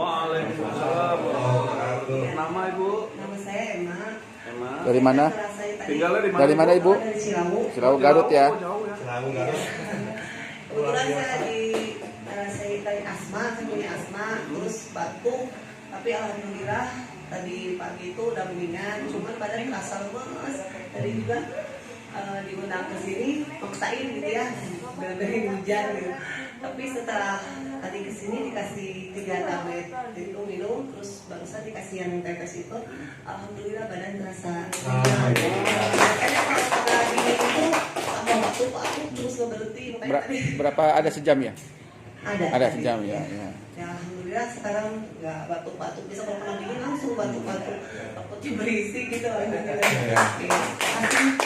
Waalaikumsalam. Nama Ibu? Nama saya Emma. Emma. Dari mana? Tinggalnya di mana? Dari mana Ibu? Dari Cilawu. Cilawu Garut ya. Jauh ya. Cilawu Garut. Kebetulan saya tadi asma, saya punya asma, terus batuk. Tapi alhamdulillah tadi pagi itu udah mendingan, cuman badan kerasa lemes. Tadi juga diundang ke sini, maksain gitu ya, dari hujan gitu. Tapi setelah tadi ke sini dikasih 3 tablet itu minum, terus barusan dikasih yang tetes itu, alhamdulillah badan terasa. Makanya kalau lagi itu tambah batuk terus nggak berhenti. Berapa ada sejam ya? Ada sejam ya. Ya alhamdulillah sekarang nggak batuk-batuk, bisa kalau kena dingin langsung batuk-batuk, takutnya berisik gitu. Alhamdulillah.